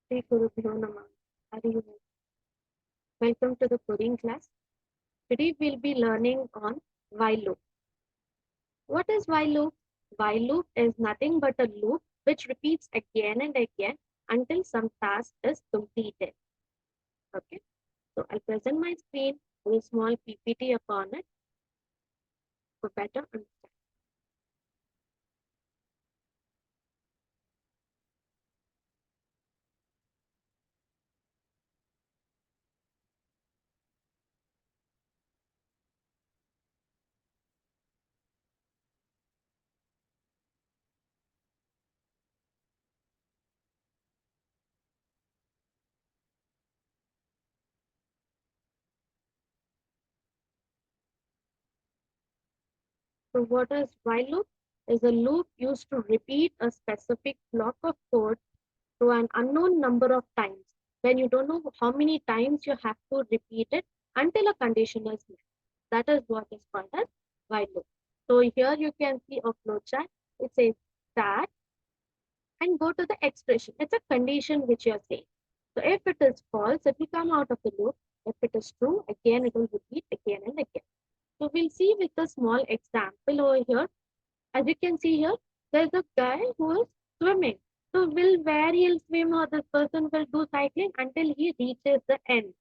Shri Gurubhyo Namah. Hari Om. Welcome to the coding class. Today we'll be learning on while loop. What is while loop? While loop is nothing but a loop which repeats again and again until some task is completed. Okay, so I'll present my screen with a small PPT upon it for better understanding. So what is while loop? Is a loop used to repeat a specific block of code to an unknown number of times when you don't know how many times you have to repeat it until a condition is met. That is what is called as while loop. So here you can see a flowchart. It says start and go to the expression. It's a condition which you are saying. So if it is false, it will come out of the loop. If it is true, again it will repeat again and again. So we'll see with a small example over here. As you can see here, there's a guy who is swimming. So will where he'll swim or this person will do cycling until he reaches the end.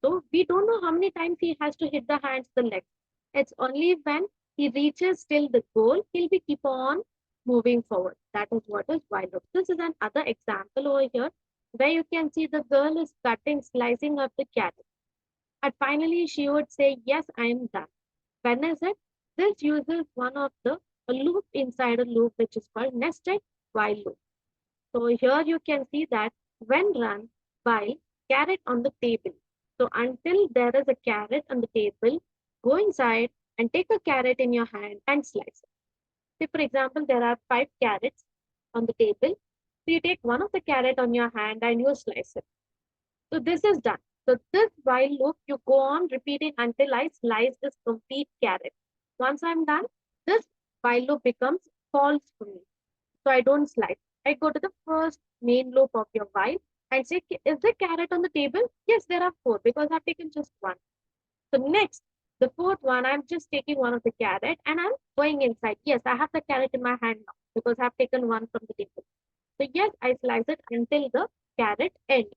So we don't know how many times he has to hit the hands, the legs. It's only when he reaches till the goal, he'll be keep on moving forward. That is what is while loop. This is another example over here where you can see the girl is cutting, slicing up the carrot. And finally she would say, yes, I am done. When is it? This uses one of the a loop inside a loop which is called nested while loop. So here you can see that when run while carrot on the table. So until there is a carrot on the table, go inside and take a carrot in your hand and slice it. Say for example, there are 5 carrots on the table. So you take one of the carrot on your hand and you slice it. So this is done. So this while loop, you go on repeating until I slice this complete carrot. Once I'm done, this while loop becomes false for me. So I don't slice. I go to the first main loop of your while and say, is the carrot on the table? Yes, there are 4 because I've taken just one. So next, the fourth one, I'm just taking one of the carrot and I'm going inside. Yes, I have the carrot in my hand now because I've taken one from the table. So yes, I slice it until the carrot ends.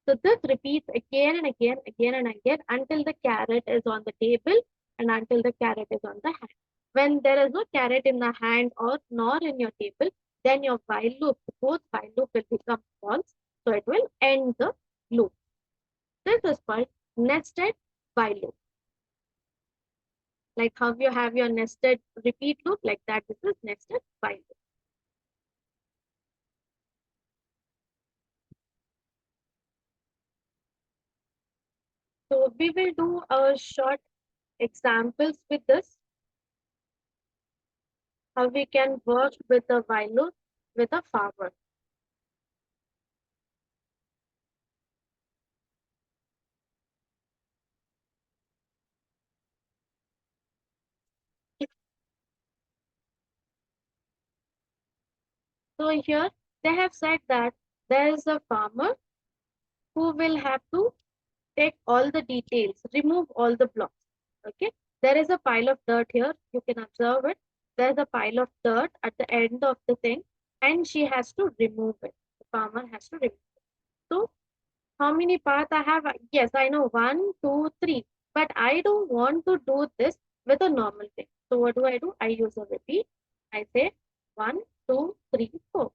So this repeats again and again, again and again until the carrot is on the table and until the carrot is on the hand. When there is no carrot in the hand or nor in your table, then your while loop, both while loop will become false. So it will end the loop. This is called nested while loop. Like how you have your nested repeat loop, like that, this is nested while loop. So we will do a short examples with this, how we can work with a while loop with a farmer. So here they have said that there is a farmer who will have to take all the details, remove all the blocks. Okay, there is a pile of dirt here. You can observe it. There's a pile of dirt at the end of the thing, and she has to remove it. The farmer has to remove it. So how many paths I have? Yes, I know 1, 2, 3, but I don't want to do this with a normal thing. So what do? I use a repeat. I say 1, 2, 3, 4.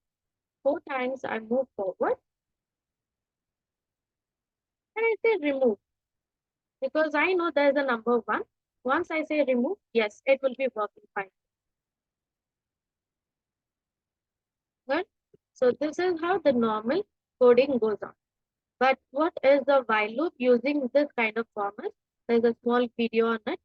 4 times I move forward and I say remove because I know there's a number 1. Once I say remove, yes, it will be working fine. Good. So this is how the normal coding goes on. But what is the while loop using this kind of format? There's a small video on it.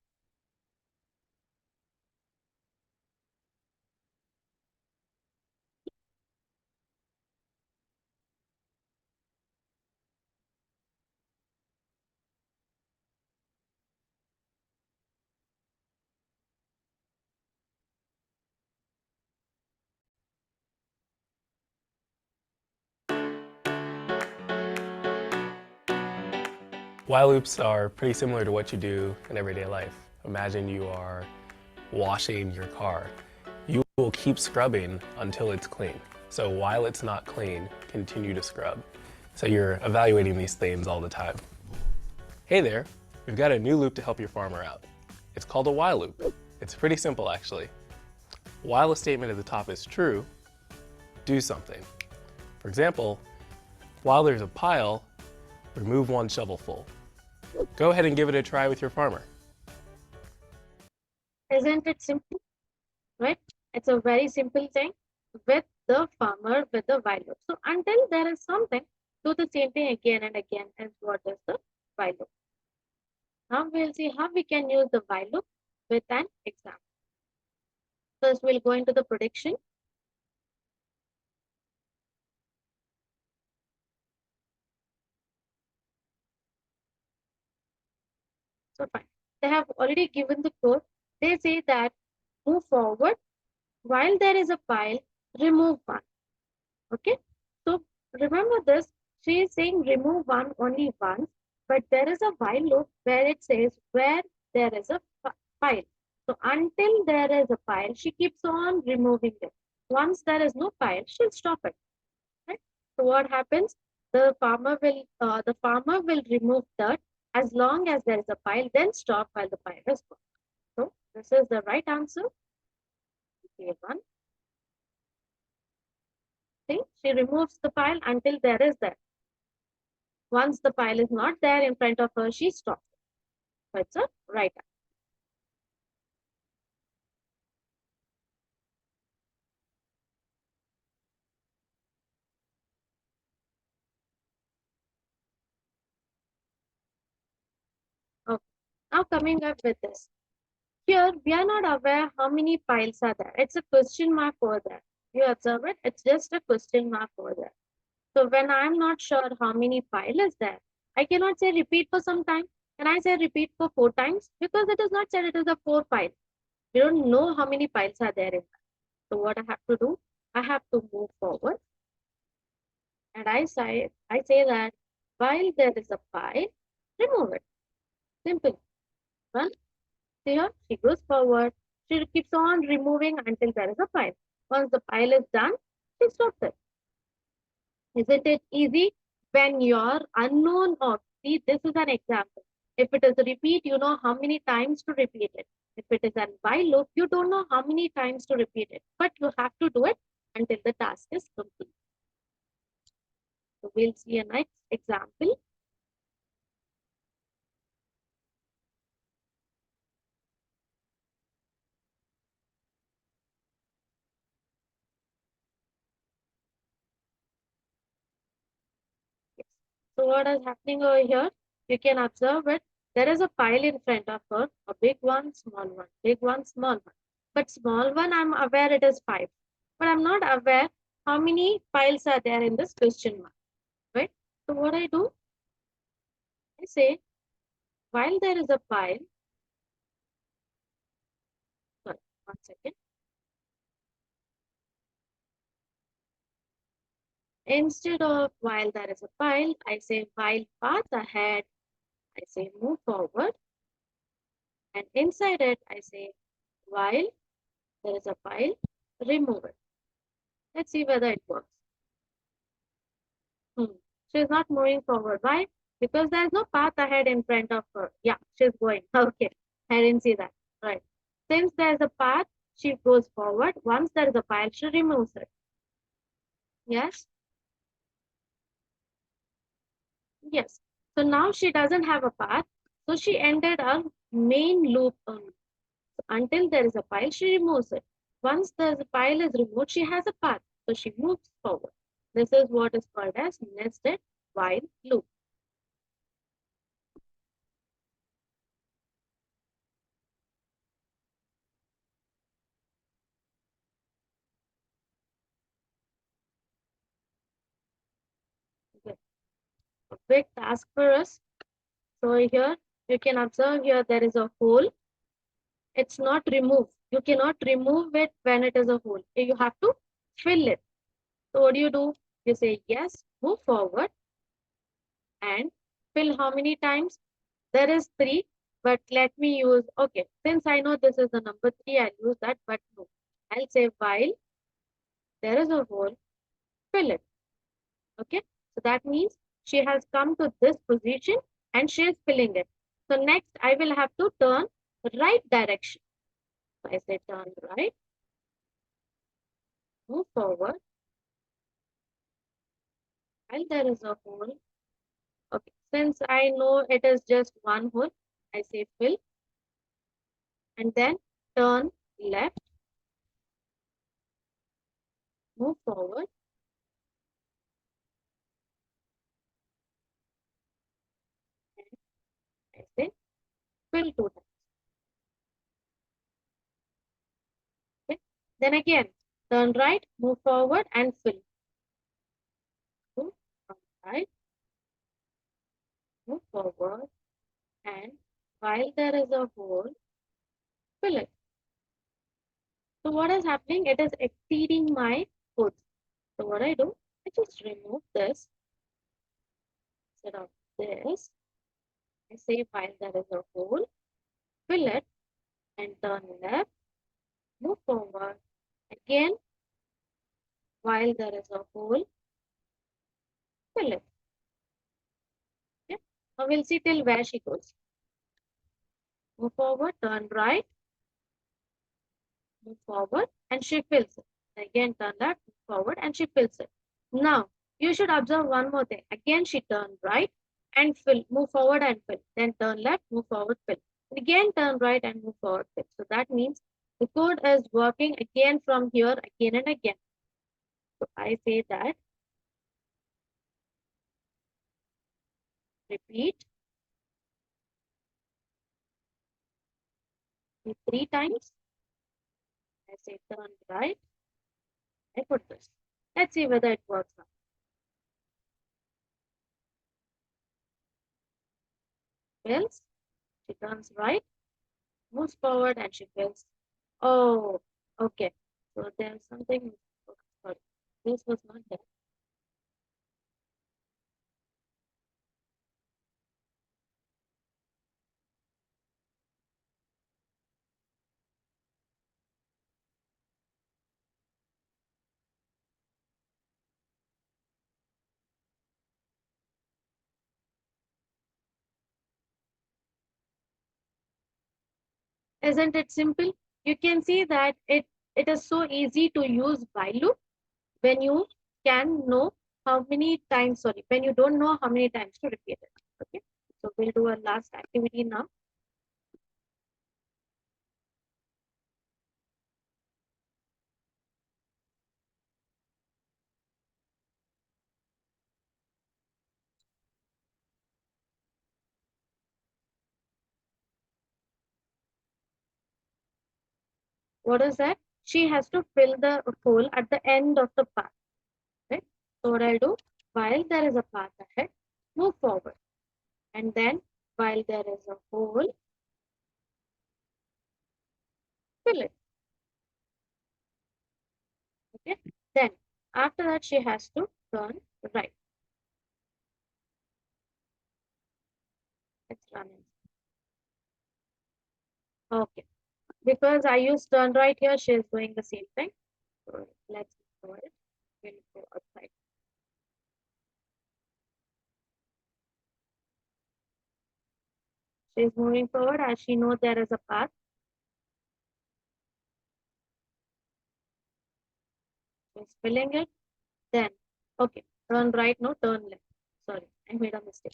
While loops are pretty similar to what you do in everyday life. Imagine you are washing your car. You will keep scrubbing until it's clean. So while it's not clean, continue to scrub. So you're evaluating these things all the time. Hey there, we've got a new loop to help your farmer out. It's called a while loop. It's pretty simple actually. While a statement at the top is true, do something. For example, while there's a pile, remove one shovelful. Go ahead and give it a try with your farmer. Isn't it simple? Right? It's a very simple thing with the farmer with the while loop. So until there is something, do the same thing again and again as what is the while loop. Now we'll see how we can use the while loop with an example. First, we'll go into the prediction. So fine. They have already given the code. They say that move forward while there is a pile, remove one. Okay. So remember this. She is saying remove one only once, but there is a while loop where it says where there is a pile. So until there is a pile, she keeps on removing it. Once there is no pile, she'll stop it. Right? So what happens? The farmer will remove dirt as long as there is a pile, then stop while the pile is gone. So this is the right answer. Okay, one. See, she removes the pile until there is there. Once the pile is not there in front of her, she stops. So it's a right answer. Okay. Now coming up with this. Here, we are not aware how many piles are there. It's a question mark over there. You observe it? It's just a question mark over there. So when I'm not sure how many pile is there, I cannot say repeat for some time. Can I say repeat for 4 times? Because it is not said it is a 4 pile. We don't know how many piles are there in that. So what I have to do? I have to move forward. And I say that while there is a pile, remove it. Simple. Well, see here, she goes forward. She keeps on removing until there is a pile. Once the pile is done, she stops it. Isn't it easy? When you're unknown of, see, this is an example. If it is a repeat, you know how many times to repeat it. If it is a while loop, you don't know how many times to repeat it, but you have to do it until the task is complete. So we'll see a next example. Yes. So what is happening over here? You can observe it. There is a pile in front of her, a big one, small one, big one, small one. But small one, I'm aware it is 5. But I'm not aware how many piles are there in this question mark, right? So what I do, I say, while there is a pile, sorry, 1 second. Instead of while there is a pile, I say while path ahead, I say move forward. And inside it, I say while there is a pile, remove it. Let's see whether it works. She's not moving forward. Why? Because there's no path ahead in front of her. Yeah, she's going. Okay. I didn't see that. Right. Since there's a path, she goes forward. Once there is a pile, she removes it. Yes? Yes. So now she doesn't have a path. So she ended her main loop only. So until there is a pile, she removes it. Once the pile is removed, she has a path. So she moves forward. This is what is called as nested while loop. Okay. A big task for us. So here you can observe here there is a hole. It's not removed. You cannot remove it when it is a hole. You have to fill it. So what do? You say yes, move forward and fill how many times? There is 3, but let me use, okay, since I know this is the number 3, I'll use that, but no. I'll say while there is a hole, fill it. Okay, so that means she has come to this position and she is filling it. So next I will have to turn right direction. So I say turn right, move forward, while there is a hole. Okay, since I know it is just one hole, I say fill and then turn left, move forward, and I say fill 2 times. Okay, then again turn right, move forward, and fill. Move right, move forward, and while there is a hole, fill it. So what is happening? It is exceeding my goods. So what I do, I just remove this instead of this. I say while there is a hole, fill it and turn left, move forward. Again, while there is a hole, fill it. Okay. Now we'll see till where she goes. Move forward, turn right, move forward, and she fills it. Again, turn left, move forward, and she fills it. Now, you should observe one more thing. Again, she turned right and fill, move forward and fill. Then turn left, move forward, fill. And again, turn right and move forward, fill. So that means the code is working again from here, again and again. So I say that repeat 3 times. I say turn right. I put this. Let's see whether it works now. Fills, she turns right, moves forward, and she fills. Oh, okay. So there's something. Oh, sorry, this was not there. Isn't it simple? You can see that it is so easy to use while loop when you can know how many times, sorry, when you don't know how many times to repeat it. Okay, so we'll do a last activity now. What is that? She has to fill the hole at the end of the path. Right? So what I'll do, while there is a path ahead, move forward. And then while there is a hole, fill it. Okay. Then after that, she has to turn right. Let's run it. Okay. Because I used turn right here, she is doing the same thing. So let's go it. We'll go outside. She is moving forward as she knows there is a path. She's filling it. Then, okay, turn right, no, turn left. Sorry, I made a mistake.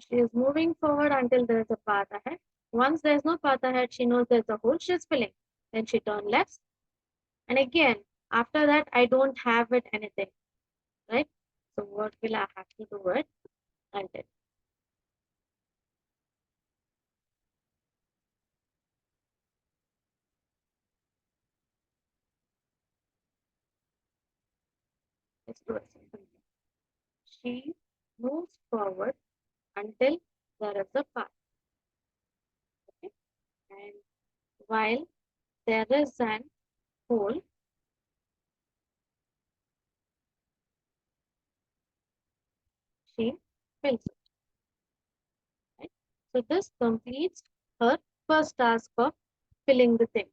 She is moving forward until there is a path ahead. Once there is no path ahead, she knows there's a hole, she's filling. Then she turn left. And again, after that, I don't have it anything, right? So what will I have to do it until? Let's do it simple. She moves forward until there is a path. Okay? And while there is an hole, she fills it. Right? So this completes her first task of filling the thing.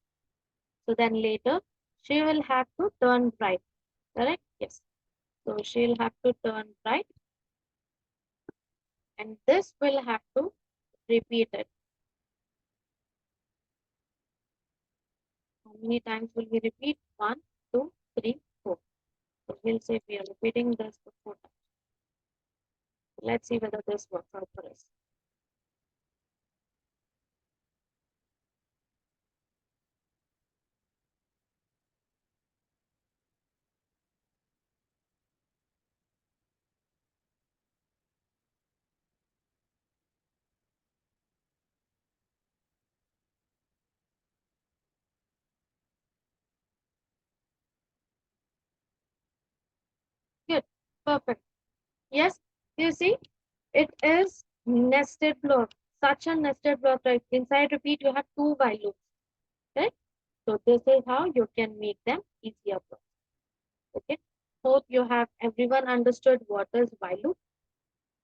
So then later she will have to turn right. Correct? Yes. So she'll have to turn right, and this will have to repeat it. How many times will we repeat? 1, 2, 3, 4. So we'll say we are repeating this for 4 times. Let's see whether this works out for us. Good. Perfect. Yes, you see, it is nested block. Such a nested block, right? Inside repeat, you have two while loops, right? So this is how you can make them easier. Okay. Hope you have everyone understood what is while loop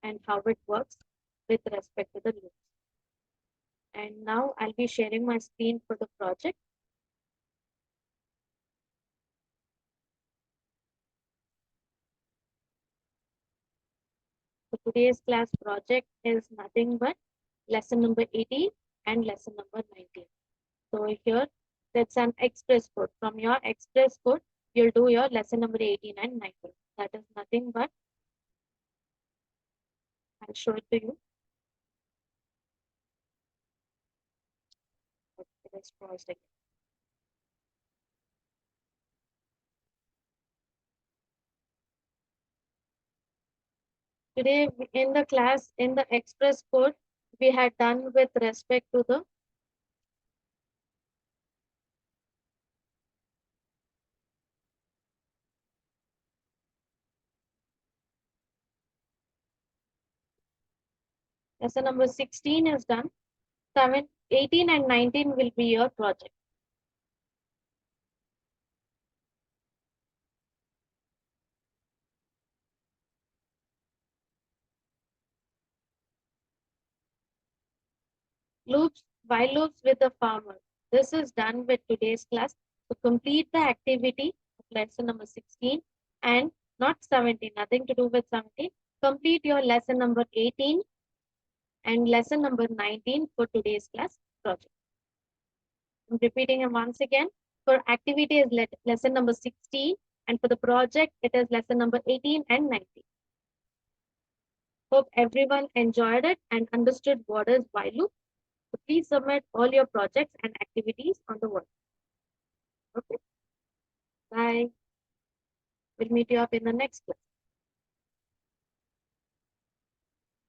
and how it works with respect to the loops. And now I'll be sharing my screen for the project. So today's class project is nothing but lesson number 18 and lesson number 19. So here, that's an express code. From your express code, you'll do your lesson number 18 and 19. That is nothing but, I'll show it to you. It is paused again. Today in the class, in the express code, we had done with respect to the lesson number 16 is done. 7, 18 and 19 will be your project. Loops, while loops with the farmer. This is done with today's class. So complete the activity of lesson number 16 and not 17, nothing to do with 17. Complete your lesson number 18 and lesson number 19 for today's class project. I'm repeating it once again. For activity is lesson number 16 and for the project it is lesson number 18 and 19. Hope everyone enjoyed it and understood what is while loop. So please submit all your projects and activities on the word. Okay. Bye. We'll meet you up in the next class.